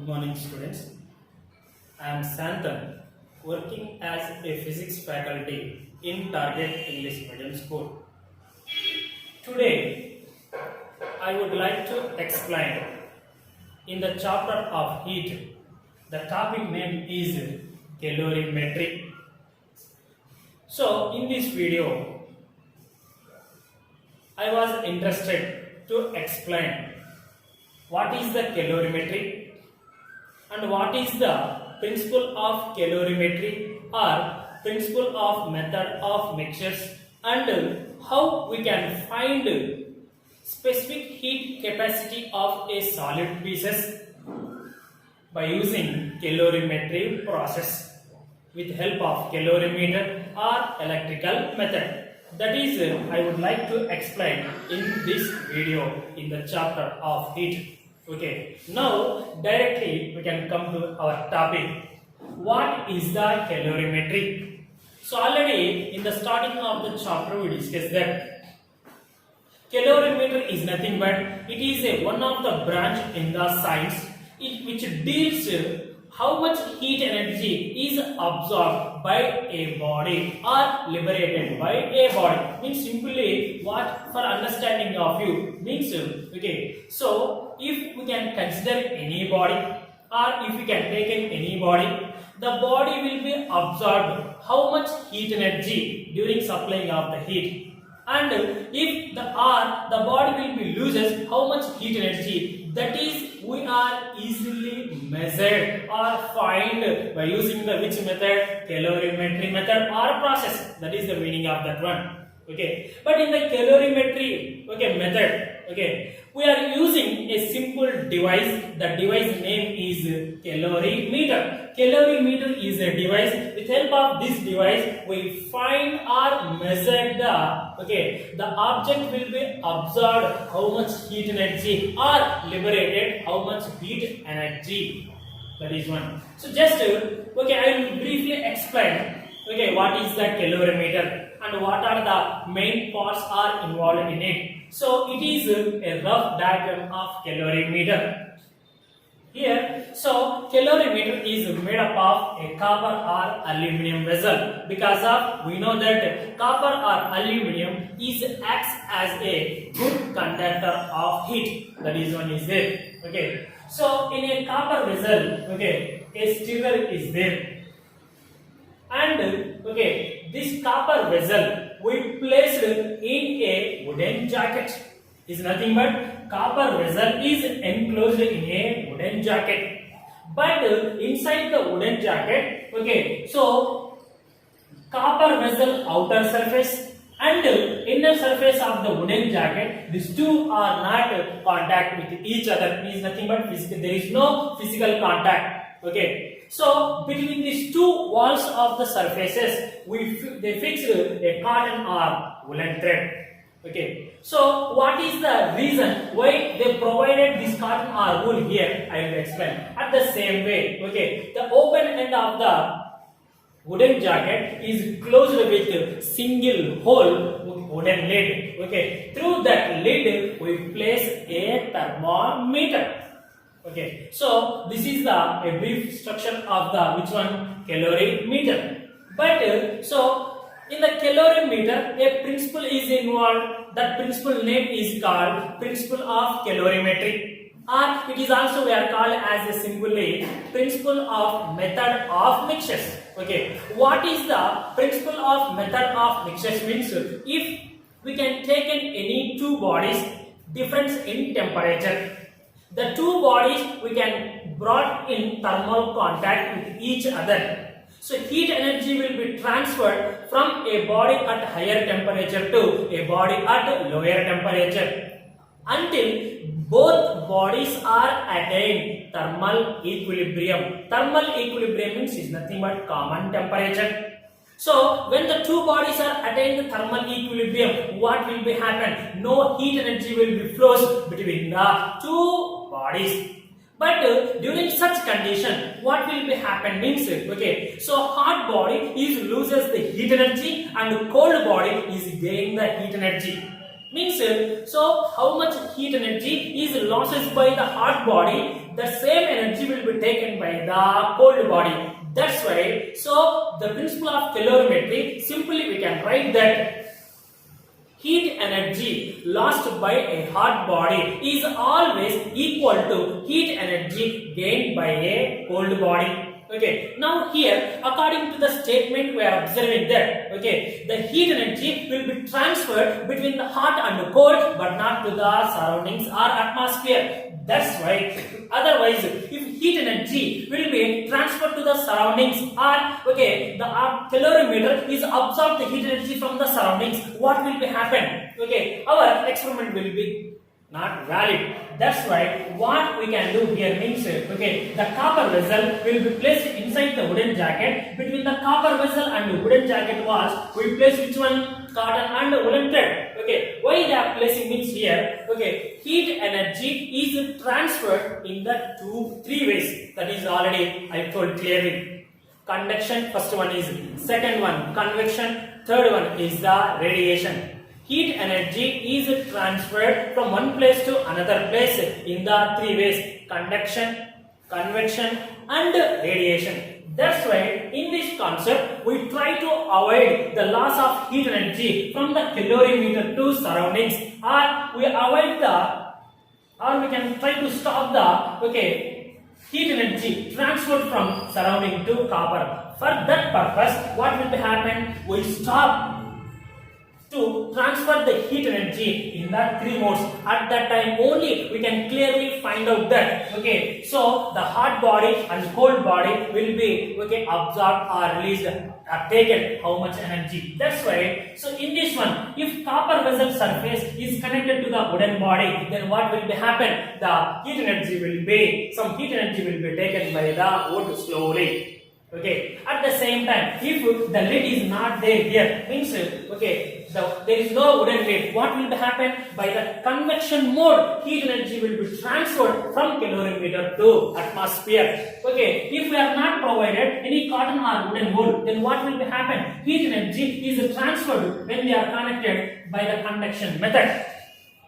Good morning, students. I am Santhan, working as a physics faculty in Target English Medium School. Today, I would like to explain in the chapter of heat. The topic name is calorimetry. So, in this video, I was interested to explain what is the calorimetry and what is the principle of calorimetry or principle of method of mixtures and how we can find specific heat capacity of a solid pieces by using calorimetry process with help of calorimeter or electrical method. That is, I would like to explain in this video in the chapter of heat. Okay, now directly we can come to our topic. What is the calorimetry? So already in the starting of the chapter we discussed that calorimeter is nothing but it is one of the branch in the science which deals how much heat energy is absorbed by a body or liberated by a body. Means simply what for understanding of you means okay. So if we can consider any body or if we can take in any body, the body will be absorbed how much heat energy during supplying of the heat. And if the body will be loses how much heat energy, that is we are easily measured or find by using the which method, calorimetry method or process. That is the meaning of that one. Okay, but in the calorimetry method, okay, we are using a simple device. The device name is calorimeter. Calorimeter is a device. With help of this device, we find or measure the object will be absorbed how much heat energy or liberated how much heat energy. That is one. So just I will briefly explain what is the calorimeter and what are the main parts are involved in it. So it is a rough diagram of calorimeter. Here, so calorimeter is made up of a copper or aluminum vessel because of we know that copper or aluminum acts as a good conductor of heat. That is one is there. Okay. So in a copper vessel, a stirrer is there. And this copper vessel we placed in a wooden jacket. Is nothing but copper vessel is enclosed in a wooden jacket. But inside the wooden jacket, so copper vessel outer surface and inner surface of the wooden jacket, these two are not contact with each other. Is nothing but physical. There is no physical contact. Okay. So between these two walls of the surfaces, they fixed a cotton or woolen thread. Okay. So what is the reason why they provided this cotton or wool here? I will explain. At the same way, the open end of the wooden jacket is closed with single hole wooden lid. Okay. Through that lid, we place a thermometer. Okay, so this is a brief structure of the which one calorimeter. But so in the calorimeter, a principle is involved. That principle name is called principle of calorimetry, or it is also we are called as a simply principle of method of mixtures. Okay, what is the principle of method of mixtures means? If we can take in any two bodies difference in temperature. The two bodies we can brought in thermal contact with each other. So heat energy will be transferred from a body at higher temperature to a body at lower temperature until both bodies are attained thermal equilibrium. Thermal equilibrium means is nothing but common temperature. So when the two bodies are attained the thermal equilibrium, what will be happen? No heat energy will be flows between the two bodies. But during such condition, what will be happen means so hot body is loses the heat energy and cold body is gain the heat energy. Means so how much heat energy is lost by the hot body, the same energy will be taken by the cold body. That's why so the principle of calorimetry, simply we can write that heat energy lost by a hot body is always equal to heat energy gained by a cold body. Okay, now here according to the statement we are observing that the heat energy will be transferred between the hot and cold but not to the surroundings or atmosphere. That's why otherwise if heat energy will be transferred to the surroundings or the calorimeter is absorbed the heat energy from the surroundings, what will be happen? Our experiment will be not valid. That's why what we can do here means the copper vessel will be placed inside the wooden jacket. Between the copper vessel and the wooden jacket walls, we place which one? Cotton and woolen thread. Why they are placing means here heat energy is transferred in the three ways. That is already I told clearly. Conduction, first one is, second one convection, third one is the radiation. Heat energy is transferred from one place to another place in the three ways: conduction, convection and radiation. That's why in this concept we try to avoid the loss of heat energy from the calorimeter to surroundings, or we avoid we can try to stop the heat energy transferred from surrounding to copper. For that purpose, what will happen? We stop to transfer the heat energy in the three modes. At that time only we can clearly find out that so the hot body and cold body will be absorbed or released or taken how much energy. That's why so in this one, if copper vessel surface is connected to the wooden body, then what will be happen? The heat energy will be taken by the wood slowly. At the same time, if the lid is not there here, means there is no wooden lid, what will happen? By the convection mode, heat energy will be transferred from calorimeter to atmosphere. If we are not provided any cotton or wooden wool, then what will happen? Heat energy is transferred when we are connected by the conduction method.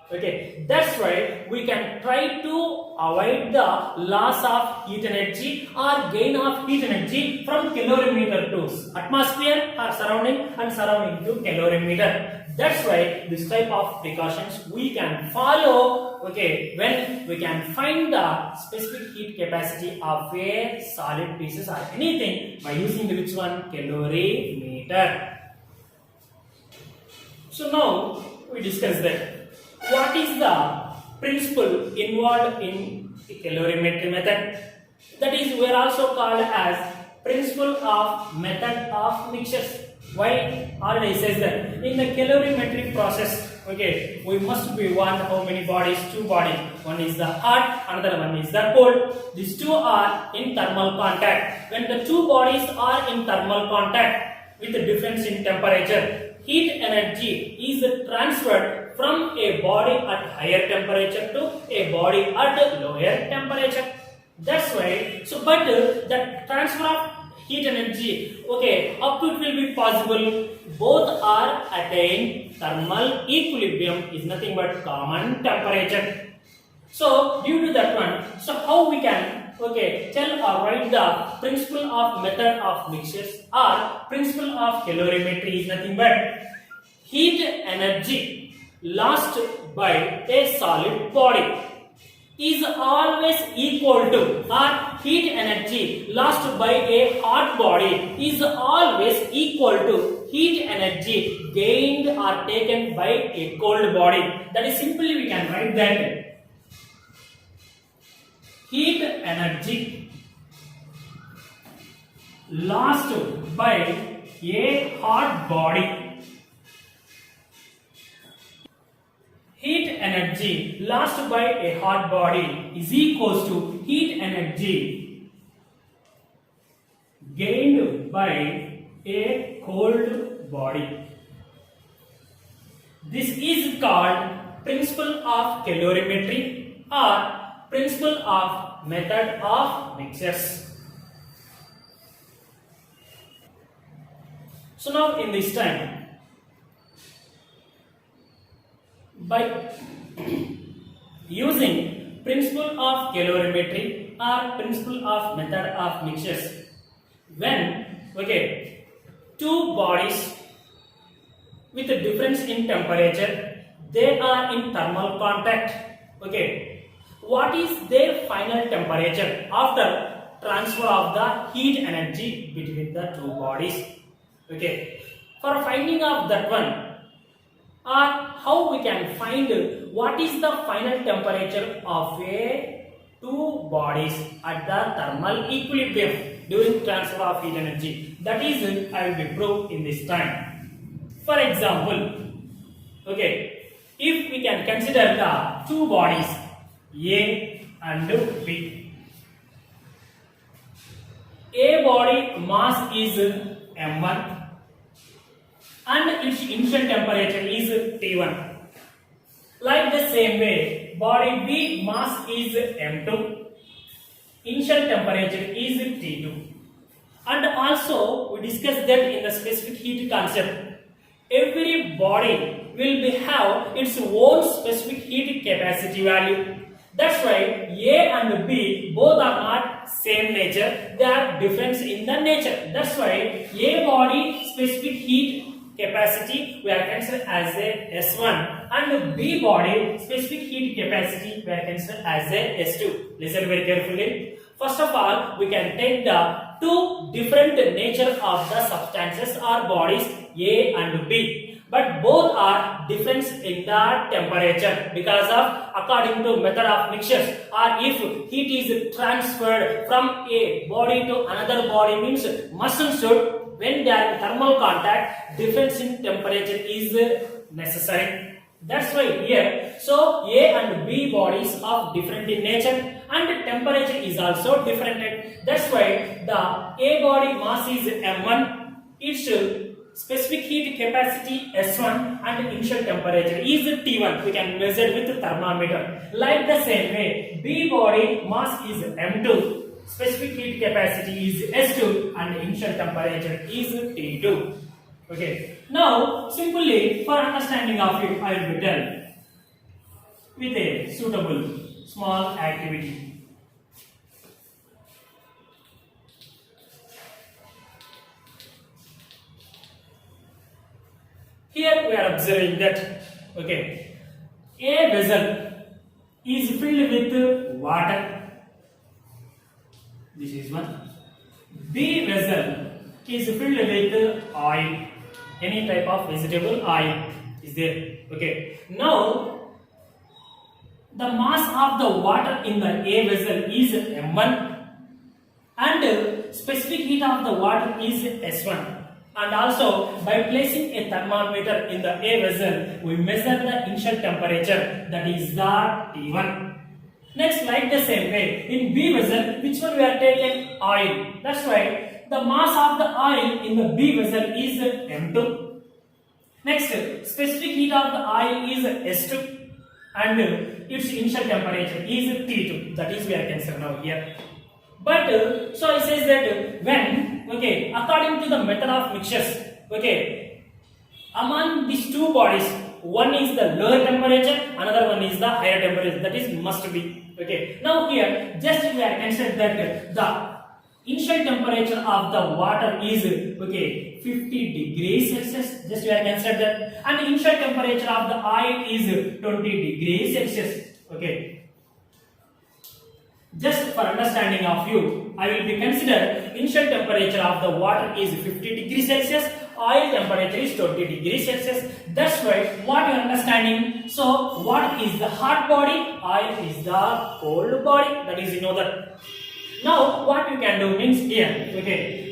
That's why we can try to avoid the loss of heat energy or gain of heat energy from calorimeter to atmosphere or surrounding and surrounding to calorimeter. That's why this type of precautions we can follow when we can find the specific heat capacity of a solid pieces or anything by using which one? Calorimeter. So now we discuss that. What is the principle involved in the calorimetry method? That is, we are also called as principle of method of mixtures. Why? Already says that in the calorimetry process, we must be want how many bodies? Two bodies. One is the hot, another one is the cold. These two are in thermal contact. When the two bodies are in thermal contact with a difference in temperature, heat energy is transferred from a body at higher temperature to a body at lower temperature. That's why. So, but the transfer of heat energy, up to it will be possible. Both are attain thermal equilibrium is nothing but common temperature. So, due to that one, so how we can tell or write the principle of method of mixtures or principle of calorimetry is nothing but heat energy lost by a solid body is always equal to, or heat energy lost by a hot body is always equal to heat energy gained or taken by a cold body. That is simply we can write that heat energy lost by a hot body, heat energy lost by a hot body is equals to heat energy gained by a cold body. This is called principle of calorimetry or principle of method of mixtures. So now in this time, by using principle of calorimetry or principle of method of mixtures. When two bodies with a difference in temperature, they are in thermal contact. What is their final temperature after transfer of the heat energy between the two bodies? For finding of that one, or how we can find what is the final temperature of a two bodies at the thermal equilibrium during transfer of heat energy, that is I will be proved in this time. For example, if we can consider the two bodies A and B. A body mass is m1 and its initial temperature is T1. Like the same way, body B mass is m2, initial temperature is T2. And also we discussed that in the specific heat concept, every body will have its own specific heat capacity value. That's why A and B both are not same nature, they are different in the nature. That's why A body specific heat capacity we are considered as a S1 and B body specific heat capacity we are considered as a S2. Listen very carefully. First of all, we can take the two different nature of the substances or bodies A and B, but both are different in the temperature because of according to method of mixtures, or if heat is transferred from a body to another body means must and should, when they are in thermal contact, difference in temperature is necessary. That's why here, so A and B bodies are different in nature and temperature is also different. That's why the A body mass is m1, its specific heat capacity S1 and initial temperature is T1. We can measure with thermometer. Like the same way, B body mass is m2, specific heat capacity is S2 and initial temperature is T2. Now simply for understanding of it, I will be done with a suitable small activity. Here we are observing that a vessel is filled with water. This is one. B vessel is filled with oil. Any type of vegetable oil is there. Now the mass of the water in the A vessel is m1 and specific heat of the water is S1. And also by placing a thermometer in the A vessel, we measure the initial temperature, that is the T1. Next, like the same way, in B vessel, which one we are taking? Oil. That's why the mass of the oil in the B vessel is m2. Next, specific heat of the oil is S2 and its initial temperature is T2. That is we are considering now here. But so it says that when according to the method of mixtures, among these two bodies, one is the lower temperature, another one is the higher temperature. That is must be. Now here just we are considered that the initial temperature of the water is 50 degrees Celsius. Just we are considered that, and the initial temperature of the oil is 20 degrees Celsius. Just for understanding of you, I will be considered initial temperature of the water is 50 degrees Celsius, oil temperature is 20 degrees Celsius. That's why what you are understanding. So what is the hot body? Oil is the cold body. That is, you know that. Now what you can do means here.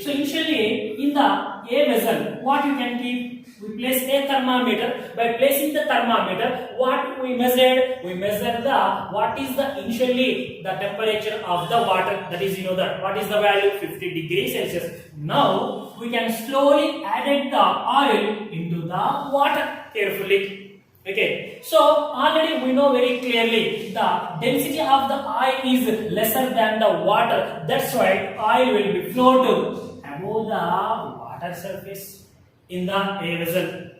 So initially in the A vessel, what you can keep? We place a thermometer. By placing the thermometer, what we measured? We measure the what is the initially the temperature of the water. That is, you know that. What is the value? 50 degrees Celsius. Now we can slowly add the oil into the water carefully. So already we know very clearly the density of the oil is lesser than the water. That's why oil will be float above the water surface in the A vessel.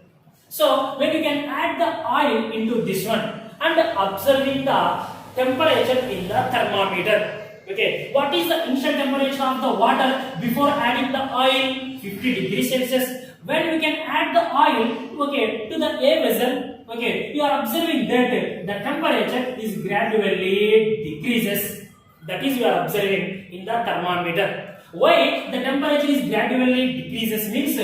So when you can add the oil into this one and observing the temperature in the thermometer. Okay, what is the initial temperature of the water before adding the oil? 50 degrees Celsius. When we can add the oil, okay, to the A vessel, okay, you are observing that the temperature is gradually decreases. That is you are observing in the thermometer. Why the temperature is gradually decreases means,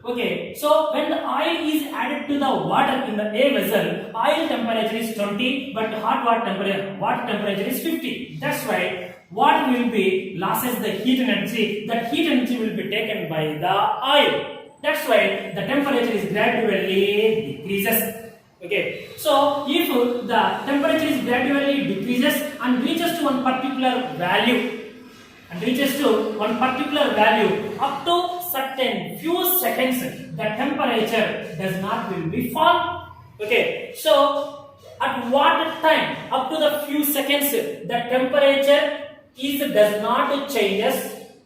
okay, so when the oil is added to the water in the A vessel, oil temperature is 20, but hot water temperature is 50. That's why what will be losses the heat energy. That heat energy will be taken by the oil. That's why the temperature is gradually decreases. Okay, so if the temperature is gradually decreases and reaches to one particular value, up to certain few seconds, the temperature does not will be fall. Okay, so at what time, up to the few seconds, the temperature does not changes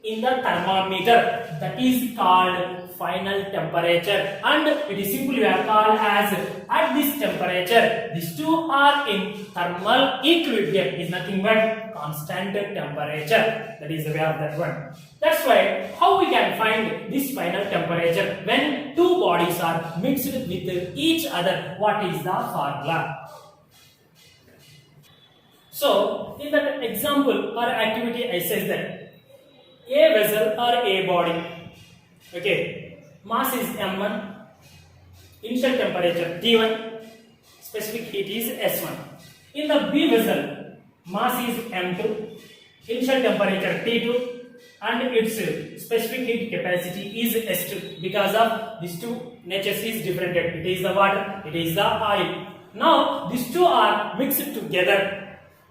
in the thermometer. That is called final temperature, and it is simply we are called as at this temperature. These two are in thermal equilibrium. Is nothing but constant temperature. That is the way of that one. That's why how we can find this final temperature when two bodies are mixed with each other. What is the formula? So in that example or activity, I says that a vessel or a body, okay, mass is m1, initial temperature T1, specific heat is S1. In the B vessel, mass is m2, initial temperature T2, and its specific heat capacity is S2. Because of these two natures is different. It is the water, it is the oil. Now these two are mixed together.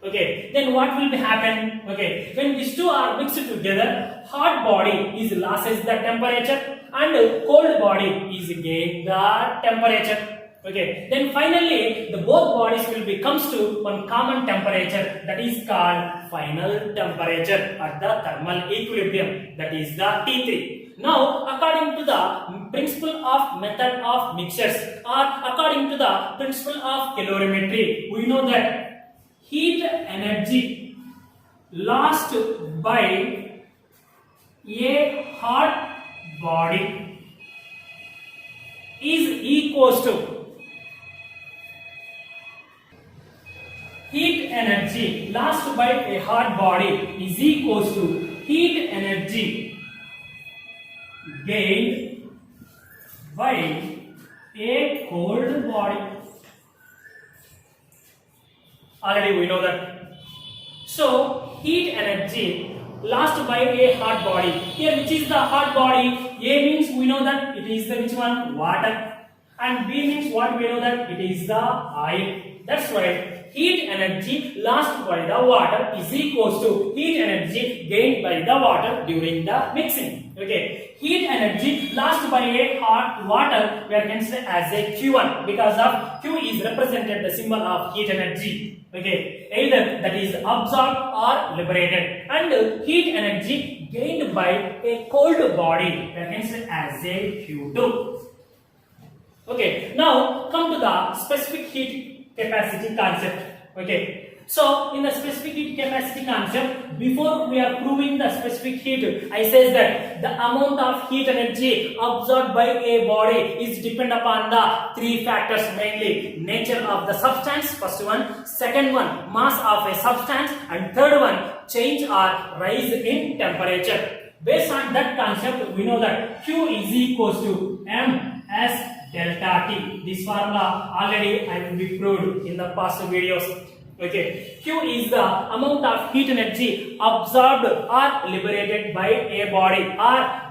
Okay, then what will be happen? Okay, when these two are mixed together, hot body is loses the temperature and cold body is gain the temperature. Okay, then finally the both bodies will be comes to one common temperature, that is called final temperature at the thermal equilibrium, that is the T3. Now according to the principle of method of mixtures, or according to the principle of calorimetry, we know that heat energy lost by a hot body is equals to heat energy lost by a hot body is equals to heat energy gained by a cold body. Already we know that. So heat energy lost by a hot body. Here which is the hot body? A means we know that it is the which one? Water. And B means what we know that it is the oil. That's why heat energy lost by the water is equals to heat energy gained by the water during the mixing. Okay, heat energy lost by a hot water we are considered as a Q1, because of Q is represented the symbol of heat energy. Okay, either that is absorbed or liberated, and heat energy gained by a cold body we are considered as a Q2. Okay, now come to the specific heat capacity concept. Okay, so in the specific heat capacity concept, before we are proving the specific heat, I says that the amount of heat energy absorbed by a body is depend upon the three factors, mainly nature of the substance, first one, second one, mass of a substance, and third one, change or rise in temperature. Based on that concept, we know that Q is equals to MS delta T. This formula already I will be proved in the past videos. Okay, Q is the amount of heat energy absorbed or liberated by a body, or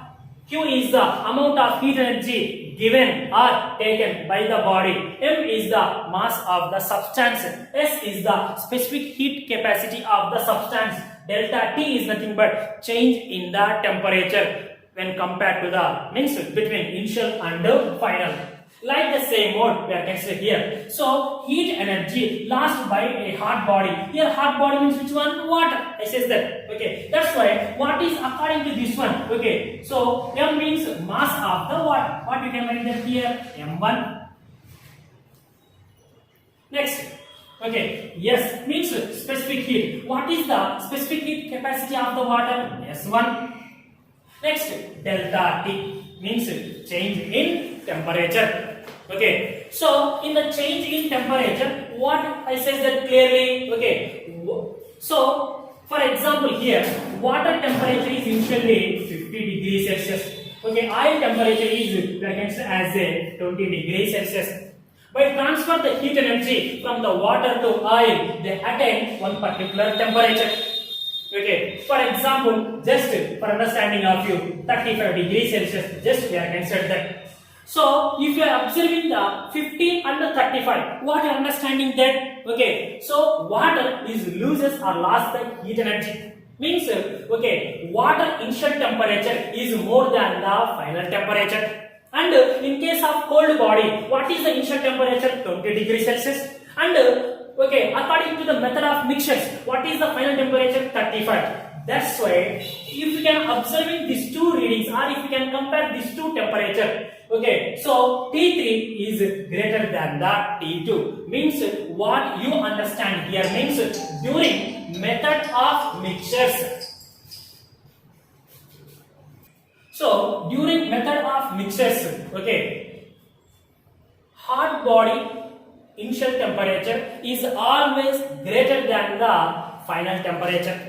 Q is the amount of heat energy given or taken by the body. M is the mass of the substance. S is the specific heat capacity of the substance. Delta T is nothing but change in the temperature when compared to the means between initial and final. Like the same mode we are considered here. So heat energy lost by a hot body. Here hot body means which one? Water. I says that. Okay. That's why what is according to this one? Okay. So M means mass of the water. What you can write that here? M1. Next, okay, yes means specific heat. What is the specific heat capacity of the water? S1. Next, delta T means change in temperature. Okay, so in the change in temperature, what I says that clearly. Okay, so for example here, water temperature is initially 50 degrees Celsius. Okay, oil temperature is reckoned as a 20 degrees Celsius. By transfer the heat energy from the water to oil, they attain one particular temperature. Okay, for example, just for understanding of you, 35 degrees Celsius, just we are considered that. So, if you are observing the 50 and the 35, what you are understanding that? Okay, so water is loses or lost the heat energy. Means, okay, water initial temperature is more than the final temperature. And in case of cold body, what is the initial temperature? 20 degrees Celsius. And okay, according to the method of mixtures, what is the final temperature? 35. That's why if you can observing these two readings or if you can compare these two temperature, okay, so T3 is greater than the T2. Means what you understand here means during method of mixtures. So during method of mixtures, okay, hot body initial temperature is always greater than the final temperature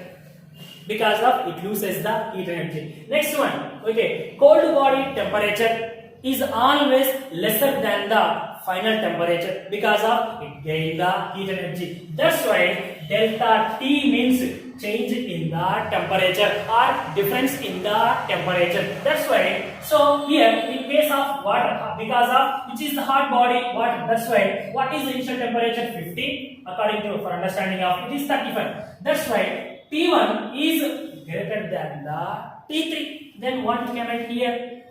because of it loses the heat energy. Next one, okay, cold body temperature is always lesser than the final temperature because of it gain the heat energy. That's why delta T means change in the temperature or difference in the temperature. That's why, so here in case of water, because of which is the hot body water, that's why what is the initial temperature? 50. According to for understanding of it is 35. That's why T1 is greater than the T3. Then what we can write here?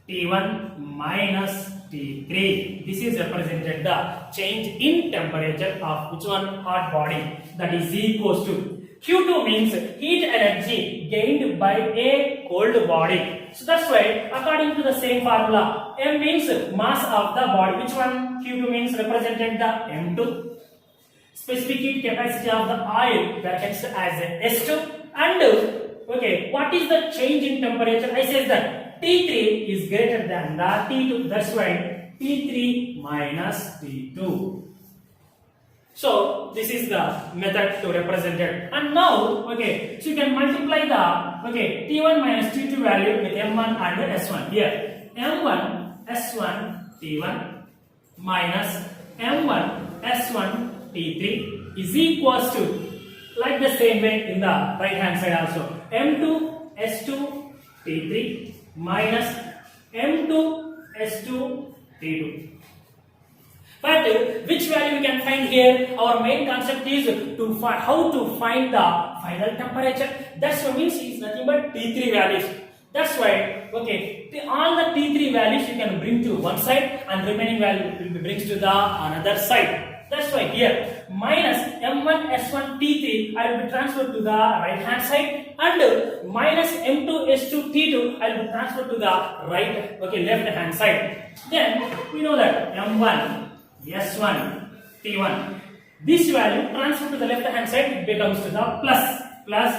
T1 minus T3. This is represented the change in temperature of which one? Hot body. That is equals to Q2 means heat energy gained by a cold body. So that's why according to the same formula, M means mass of the body. Which one? Q2 means represented the M2. Specific heat capacity of the oil brackets as S2. And okay, what is the change in temperature? I says that T3 is greater than the T2. That's why T3 minus T2. So this is the method to represent it. And now, okay, so you can multiply the T1 minus T2 value with M1 and S1 here. M1 S1 T1 minus M1 S1 T3 is equals to, like the same way in the right hand side also, M2 S2 T3 minus M2 S2 T2. But which value we can find here? Our main concept is to find how to find the final temperature. That's what means is nothing but T3 values. That's why, okay, all the T3 values you can bring to one side and remaining value will be brings to the another side. That's why here minus M1 S1 T3 I will be transferred to the right hand side and minus M2 S2 T2 I will be transferred to the left hand side. Then we know that M1 S1 T1, this value transferred to the left hand side, it becomes to the plus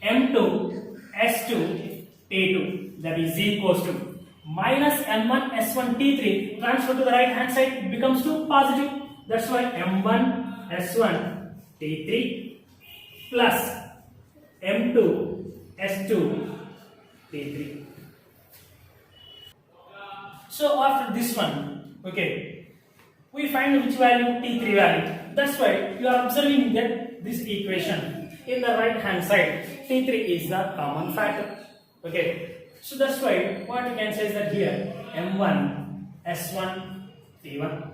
M2 S2 T2, that is equals to minus M1 S1 T3 transferred to the right hand side, it becomes to positive. That's why M1 S1 T3 plus M2 S2 T3. So after this one, okay, we find which value? T3 value. That's why you are observing that this equation in the right hand side, T3 is the common factor. Okay, so that's why what you can say is that here M1 S1 T1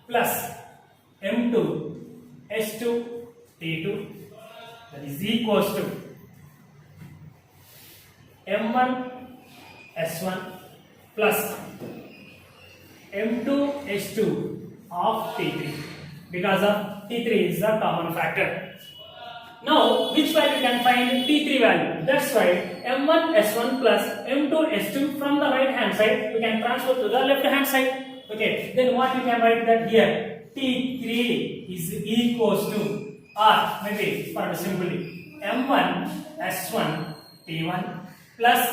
plus M2 S2 T2, that is equals to M1 S1 plus M2 S2 of T3, because of T3 is the common factor. Now which value you can find? T3 value. That's why M1 S1 plus M2 S2 from the right hand side we can transfer to the left hand side. Okay, then what you can write that here? T3 is equals to, or maybe for simply M1 S1 T1 plus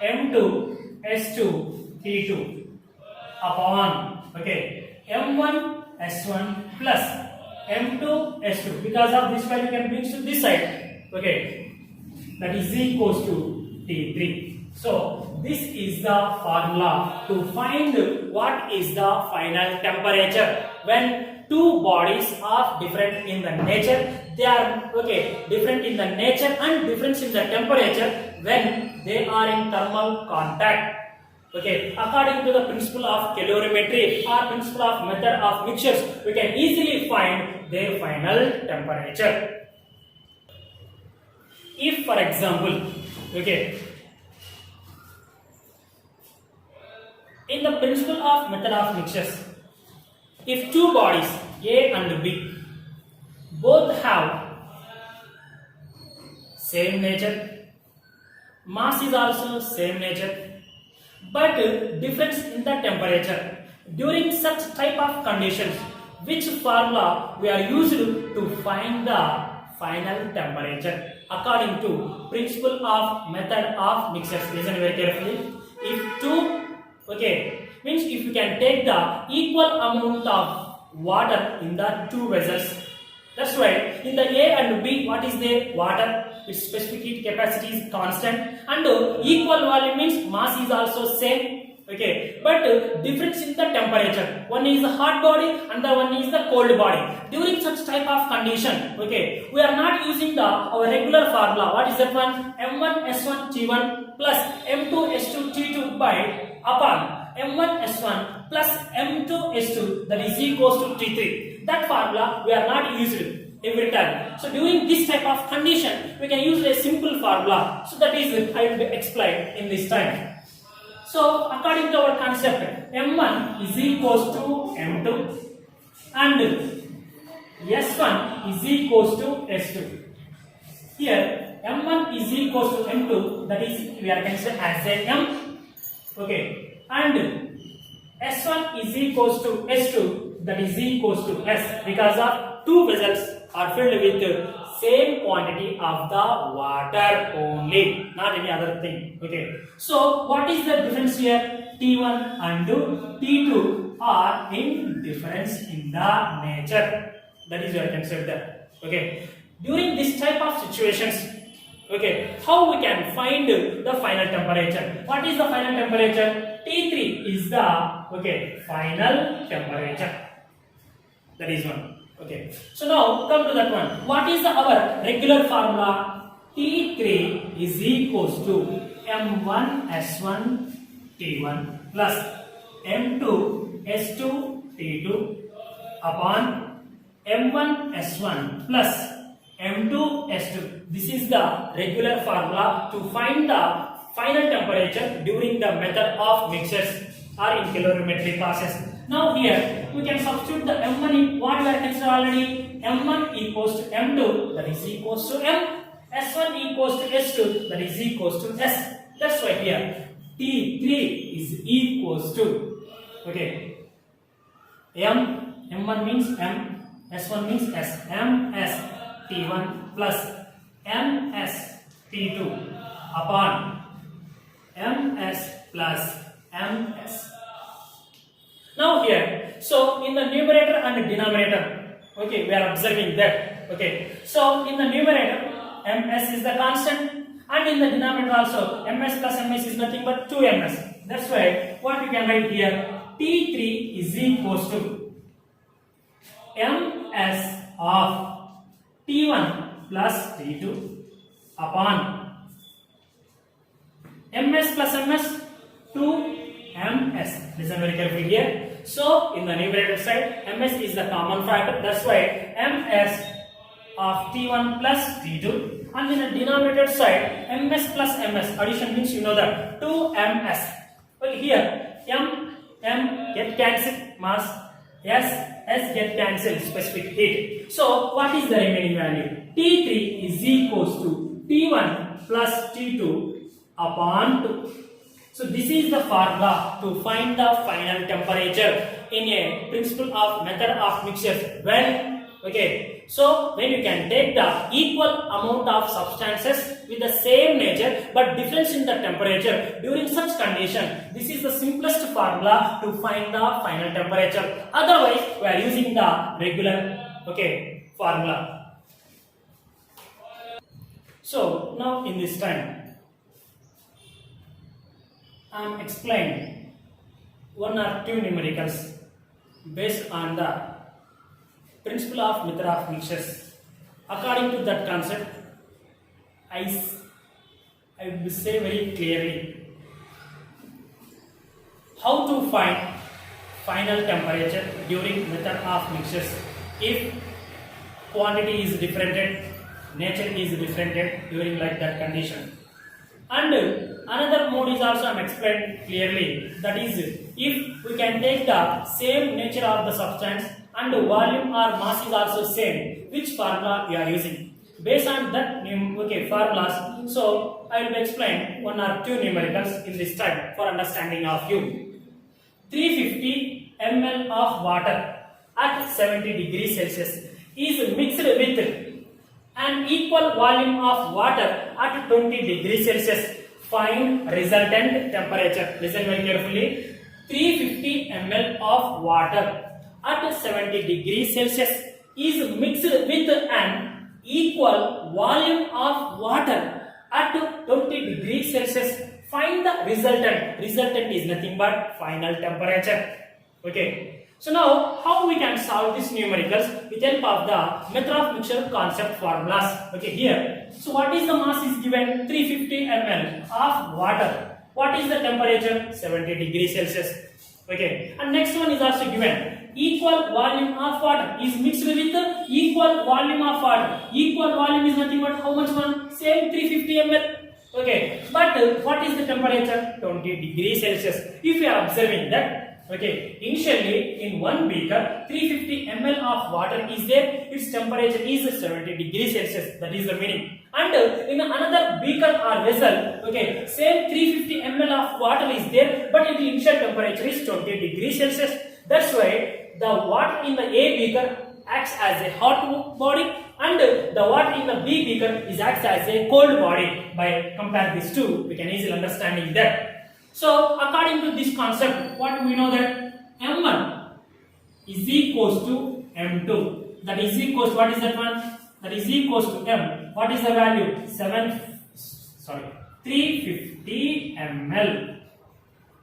M2 S2 T2 upon, okay, M1 S1 plus M2 S2. Because of this value can bring to this side, okay, that is equals to T3. So this is the formula to find what is the final temperature when two bodies are different in the nature. They are, okay, different in the nature and difference in the temperature when they are in thermal contact. Okay, according to the principle of calorimetry or principle of method of mixtures, we can easily find their final temperature. If, for example, okay, in the principle of method of mixtures, if two bodies A and B both have same nature, mass is also same nature, but difference in the temperature, during such type of conditions, which formula we are used to find the final temperature according to principle of method of mixtures? Listen very carefully. If two, okay, means if you can take the equal amount of water in the two vessels, that's why in the A and B, what is there? Water. Its specific heat capacity is constant, and equal volume means mass is also same. Okay, but difference in the temperature. One is the hot body, and the one is the cold body. During such type of condition, okay, we are not using our regular formula. What is that one? M1 S1 T1 plus M2 S2 T2 by upon M1 S1 plus M2 S2, that is equals to T3. That formula we are not used every time. So during this type of condition, we can use a simple formula. So that is I will explain in this time. So according to our concept, M1 is equals to M2 and S1 is equals to S2. Here M1 is equals to M2, that is we are considered as a M, okay, and S1 is equals to S2, that is equals to S, because of two vessels are filled with the same quantity of the water only, not any other thing. Okay. So what is the difference here? T1 and T2 are in difference in the nature. That is what I can say that. Okay. During this type of situations, okay, how we can find the final temperature? What is the final temperature? T3 is the, okay, final temperature. That is one. Okay, so now come to that one. What is our regular formula? T3 is equals to M1 S1 T1 plus M2 S2 T2 upon M1 S1 plus M2 S2. This is the regular formula to find the final temperature during the method of mixtures or in calorimetry process. Now here we can substitute the M1 in what we are considering already. M1 equals to M2, that is equals to M. S1 equals to S2, that is equals to S. That's why here T3 is equals to, okay, M1 means M, S1 means S, MS T1 plus MS T2 upon MS plus MS. Now here, so in the numerator and denominator, okay, we are observing that. Okay, so in the numerator, MS is the constant, and in the denominator also, MS plus MS is nothing but 2MS. That's why what you can write here, T3 is equals to MS of T1 plus T2 upon MS plus MS 2MS. Listen very carefully here. So in the numerator side, MS is the common factor. That's why MS of T1 plus T2. And in the denominator side, MS plus MS. Addition means you know that 2MS. Well here, M get cancelled, mass, S get cancelled, specific heat. So what is the remaining value? T3 is equals to T1 plus T2 upon 2. So this is the formula to find the final temperature in a principle of method of mixtures. When, okay, so when you can take the equal amount of substances with the same nature but difference in the temperature during such condition, this is the simplest formula to find the final temperature. Otherwise, we are using the regular, okay, formula. So now in this time, I am explaining one or two numericals based on the principle of method of mixtures. According to that concept, I will say very clearly how to find final temperature during method of mixtures. If quantity is different, nature is different during like that condition. And another mode is also I am explained clearly, that is if we can take the same nature of the substance and volume or mass is also same, which formula we are using. Based on that formulas, so I will explain one or two numericals in this time for understanding of you. 350 ml of water at 70 degrees Celsius is mixed with an equal volume of water at 20 degrees Celsius. Find resultant temperature. Listen very carefully. 350 ml of water at 70 degrees Celsius is mixed with an equal volume of water at 20 degrees Celsius. Find the resultant. Resultant is nothing but final temperature. Okay. So now, how we can solve these numericals with help of the method of mixture concept formulas. Okay, here. So what is the mass is given? 350 ml of water. What is the temperature? 70 degrees Celsius. Okay, and next one is also given. Equal volume of water is mixed with the equal volume of water. Equal volume is nothing but how much one? Same 350 ml. Okay, but what is the temperature? 20 degrees Celsius. If you are observing that. Okay, initially in one beaker 350 ml of water is there, its temperature is 70 degrees Celsius, that is the meaning. And in another beaker or vessel, okay, same 350 ml of water is there, but its initial temperature is 20 degrees Celsius. That's why the water in the A beaker acts as a hot body and the water in the B beaker is acts as a cold body. By compare these two, we can easily understand that. So, according to this concept, what we know that M1 is equals to M2. That is equals to, what is that one? That is equals to M. What is the value? 350 ml.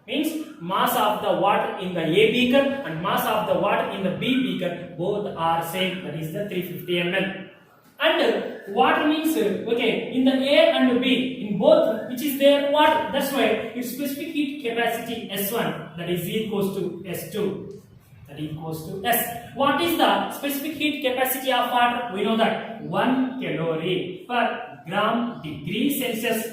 Means mass of the water in the A beaker and mass of the water in the B beaker both are same. That is the 350 ml. And water means okay in the A and B in both which is there water, that's why its specific heat capacity S1 that is equals to S2 that equals to S. What is the specific heat capacity of water? We know that 1 calorie per gram degree Celsius.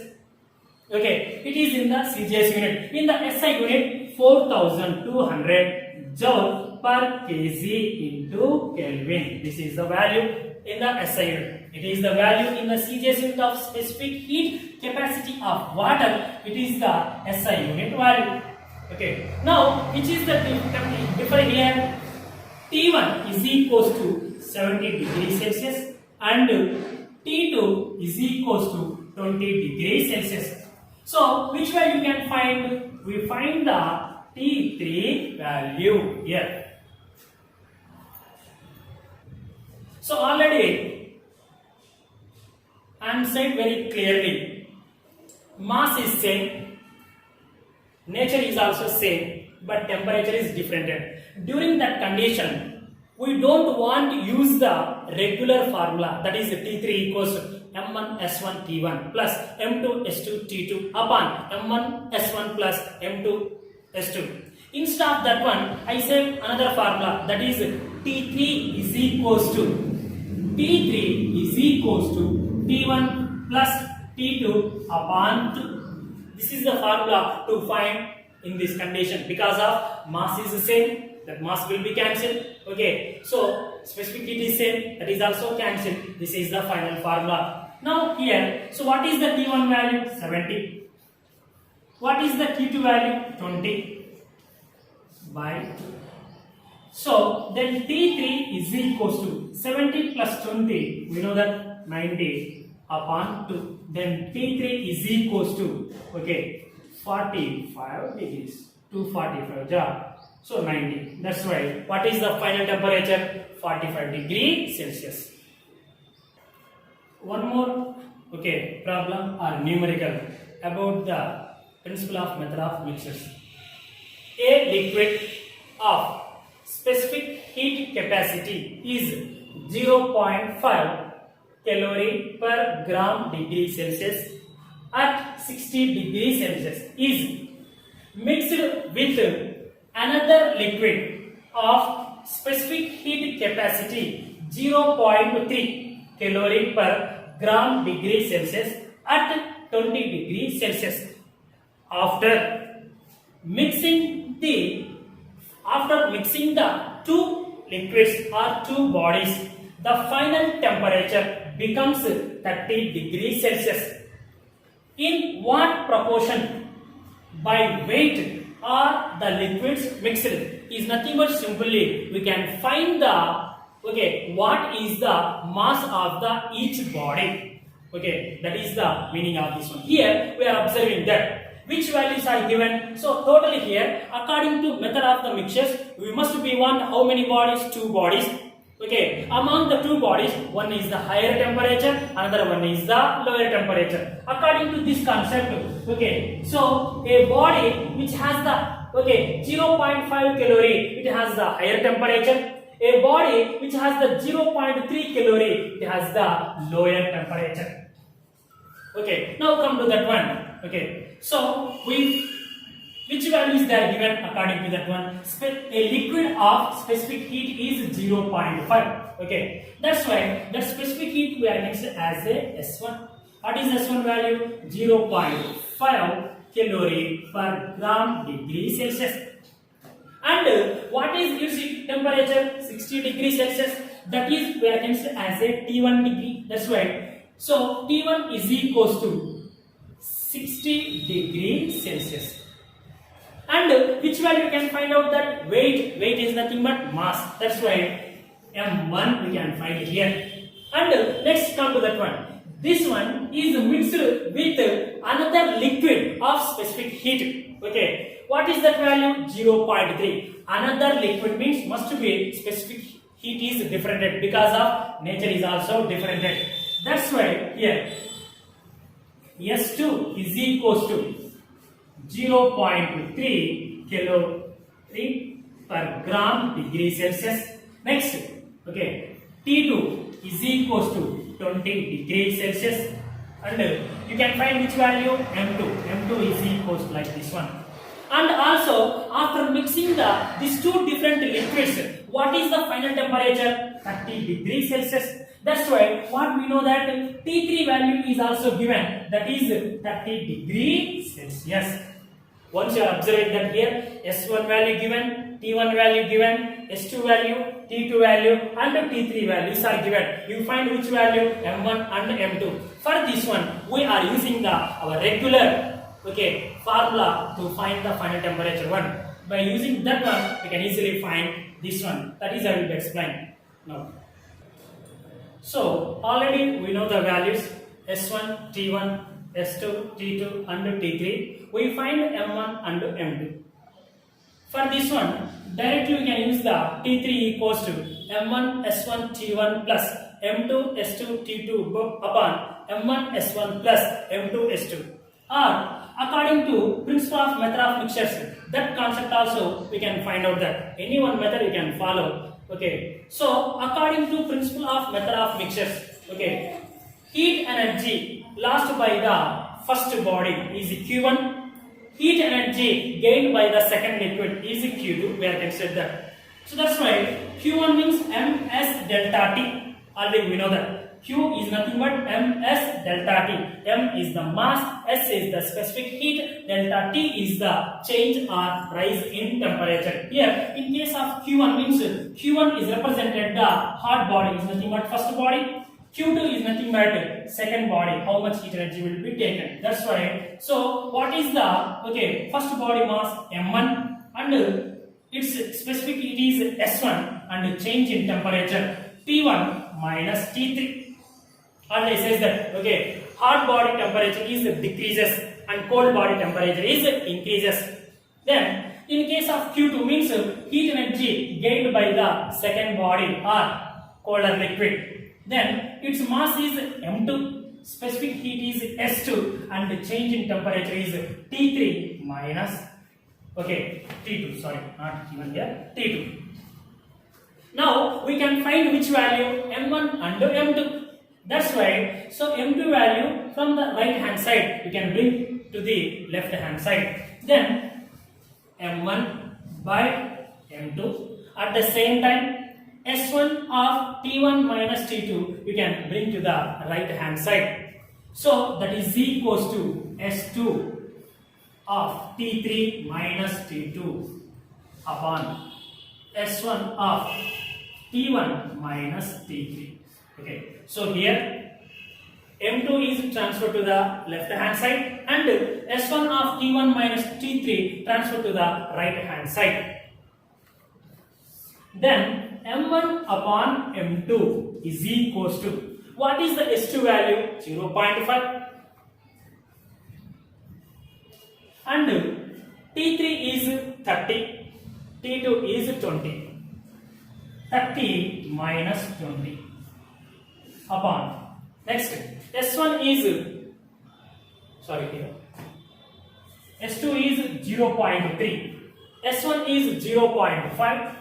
Okay, it is in the CGS unit. In the SI unit 4200 joule per kg into Kelvin. This is the value in the SI unit. It is the value in the CGS unit of specific heat capacity of water. It is the SI unit value. Okay. Now, which is the difference here? T1 is equals to 70 degrees Celsius and T2 is equals to 20 degrees Celsius. So, which value you can find? We find the T3 value here. So already I am said very clearly, mass is same, nature is also same, but temperature is different. During that condition, we don't want to use the regular formula, that is T3 equals M1 S1 T1 plus M2 S2 T2 upon M1 S1 plus M2 S2. Instead of that one, I say another formula, that is T3 is equals to T3 is equals to T1 plus T2 upon 2. This is the formula to find in this condition. Because of mass is the same, that mass will be cancelled. Okay, so specific heat is same, that is also cancelled. This is the final formula. Now here, so what is the T1 value? 70. What is the T2 value? 20 by 2. So then T3 is equals to 70 plus 20. We know that 90 upon 2. Then T3 is equals to 45 degrees. 245 job. So 90. That's why. What is the final temperature? 45 degree Celsius. One more problem or numerical about the principle of method of mixtures. A liquid of specific heat capacity is 0.5 calorie per gram degree Celsius at 60 degree Celsius is mixed with another liquid of specific heat capacity 0.3 calorie per gram degree Celsius at 20 degree Celsius. After mixing the two liquids or two bodies, the final temperature becomes 30 degrees Celsius. In what proportion by weight are the liquids mixed is nothing but simply we can find the what is the mass of the each body. That is the meaning of this one. Here we are observing that which values are given. So totally here, according to method of the mixtures, we must be want how many bodies? Two bodies. Among the two bodies, one is the higher temperature, another one is the lower temperature. According to this concept, so a body which has the 0.5 calorie, it has the higher temperature. A body which has the 0.3 calorie, it has the lower temperature. Now come to that one. So which values they are given according to that one? A liquid of specific heat is 0.5. That's why that specific heat we are next as a S1. What is S1 value? 0.5 calorie per gram degree Celsius. And what is its temperature? 60 degrees Celsius. That is we are next as a T1 degree. That's why. So T1 is equals to 60 degrees Celsius. And which value you can find out that weight is nothing but mass. That's why M1 we can find here. And next come to that one. This one is mixed with another liquid of specific heat. What is that value? 0.3. Another liquid means must be specific heat is different because of nature is also different. That's why here S2 is equals to 0.3 calorie per gram degree Celsius. Next, T2 is equals to 20 degrees Celsius. And you can find which value? M2. M2 is equals to like this one. And also, after mixing these two different liquids, what is the final temperature? 30 degrees Celsius. That's why what we know that T3 value is also given, that is 30 degrees Celsius. Once you are observing that here S1 value given, T1 value given, S2 value, T2 value and T3 values are given. You find which value? M1 and M2. For this one, we are using our regular formula to find the final temperature one. By using that one, we can easily find this one. That is I will explain now. So already we know the values S1, T1, S2, T2 and T3. We find M1 and M2. For this one, directly we can use the T3 equals to M1 S1 T1 plus M2 S2 T2 upon M1 S1 plus M2 S2. Or according to principle of method of mixtures, that concept also we can find out that any one method we can follow. So according to principle of method of mixtures, heat energy lost by the first body is Q1. Heat energy gained by the second liquid is Q2. We have considered that. So that's why Q1 means Ms delta T. Already we know that Q is nothing but Ms delta T. M is the mass, S is the specific heat, delta T is the change or rise in temperature. Here, in case of Q1 means Q1 is represented the hot body is nothing but first body. Q2 is nothing but second body. How much heat energy will be taken? That's why. So what is the first body mass? M1 and its specific heat is S1 and change in temperature T1 minus T3. Already says that, okay, hot body temperature is decreases and cold body temperature is increases. Then in case of Q2 means heat energy gained by the second body or colder liquid. Then its mass is M2, specific heat is S2 and change in temperature is T3 minus, okay, T2, sorry, not given here, T2. Now we can find which value M1 and M2. That's why, so M2 value from the right hand side we can bring to the left hand side. Then M1 by M2, at the same time S1 of T1 minus T2 we can bring to the right hand side. So that is equals to S2 of T3 minus T2 upon S1 of T1 minus T3. Okay, so here M2 is transferred to the left hand side and S1 of T1 minus T3 transferred to the right hand side. Then M1 upon M2 is equals to, what is the S2 value? 0.5 and T3 is 30, T2 is 20. 30 minus 20 upon, next S1 is, sorry here, S2 is 0.3, S1 is 0.5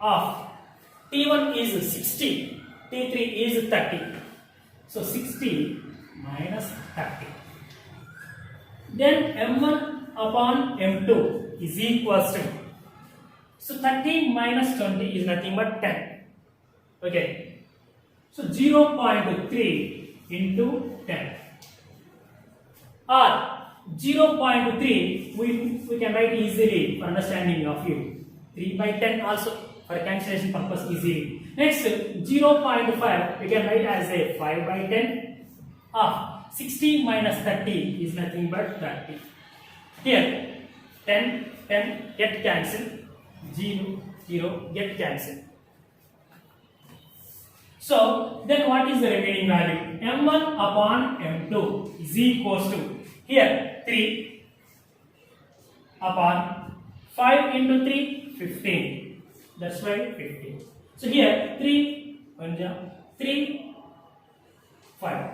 of T1 is 60, T3 is 30, so 60 minus 30. Then M1 upon M2 is equals to, so 30 minus 20 is nothing but 10. Okay, so 0.3 into 10 or 0.3 we can write easily for understanding of you. 3 by 10 also for cancellation purpose easily. Next 0.5 we can write as a 5 by 10 of 60 minus 30 is nothing but 30. Here 10 get cancelled, 0 get cancelled. So then what is the remaining value? M1 upon M2 is equals to, here 3 upon 5 into 3, 15. That's why 15. So here 3, 5.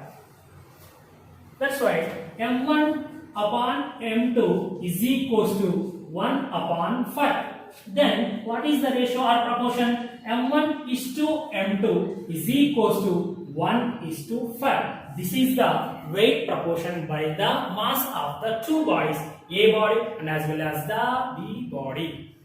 That's why M1 upon M2 is equals to 1 upon 5. Then what is the ratio or proportion? M1 is to M2 is equals to 1 is to 5. This is the weight proportion by the mass of the two bodies, A body and as well as the B body.